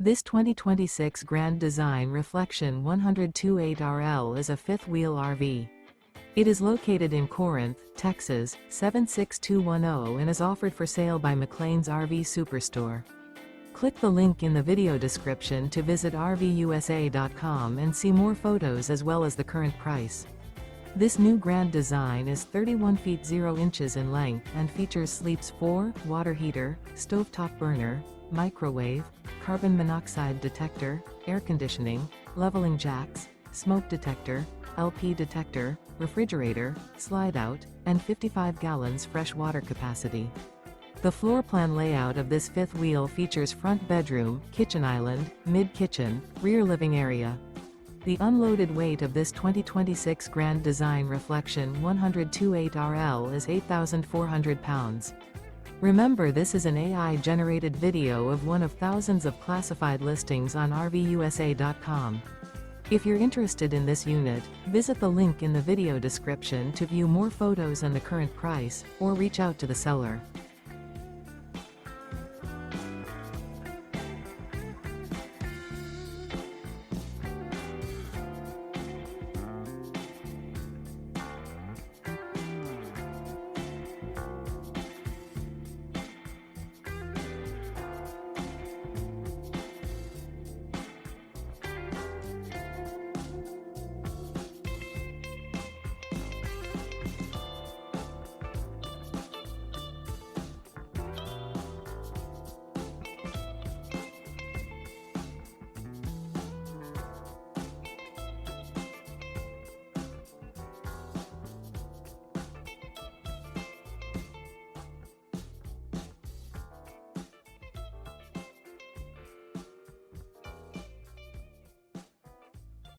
This 2026 Grand Design Reflection 102.8RL is a fifth-wheel RV. It is located in Corinth, Texas, 76210 and is offered for sale by McClain's RV Superstore. Click the link in the video description to visit RVUSA.com and see more photos as well as the current price. This new Grand Design is 31 feet 0 inches in length and features sleeps 4, water heater, stovetop burner, microwave, carbon monoxide detector, air conditioning, leveling jacks, smoke detector, LP detector, refrigerator, slide-out, and 55 gallons fresh water capacity. The floor plan layout of this fifth wheel features front bedroom, kitchen island, mid-kitchen, rear living area. The unloaded weight of this 2026 Grand Design Reflection 102.8RL is 8,400 pounds. Remember, this is an AI-generated video of one of thousands of classified listings on RVUSA.com. If you're interested in this unit, visit the link in the video description to view more photos and the current price, or reach out to the seller.